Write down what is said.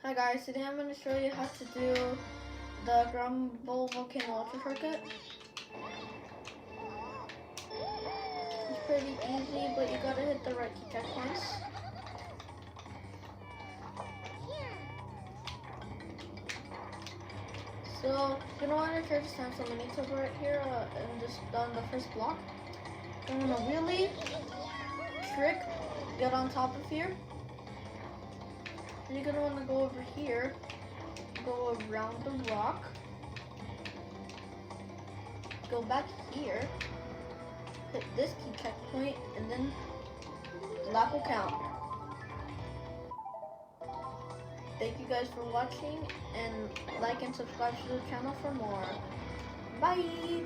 Hi guys, today I'm going to show you how to do the grumble volcano ultra shortcut. It's pretty easy, but you gotta hit the right key checkpoints. So you're gonna want to try to stand some minutes over right here and just on the first block. I'm gonna wheelie, trick, get on top of here. And you're gonna want to go over here, go around the rock, go back here, hit this key checkpoint, and then the lap will count. Thank you guys for watching, and like and subscribe to the channel for more. Bye!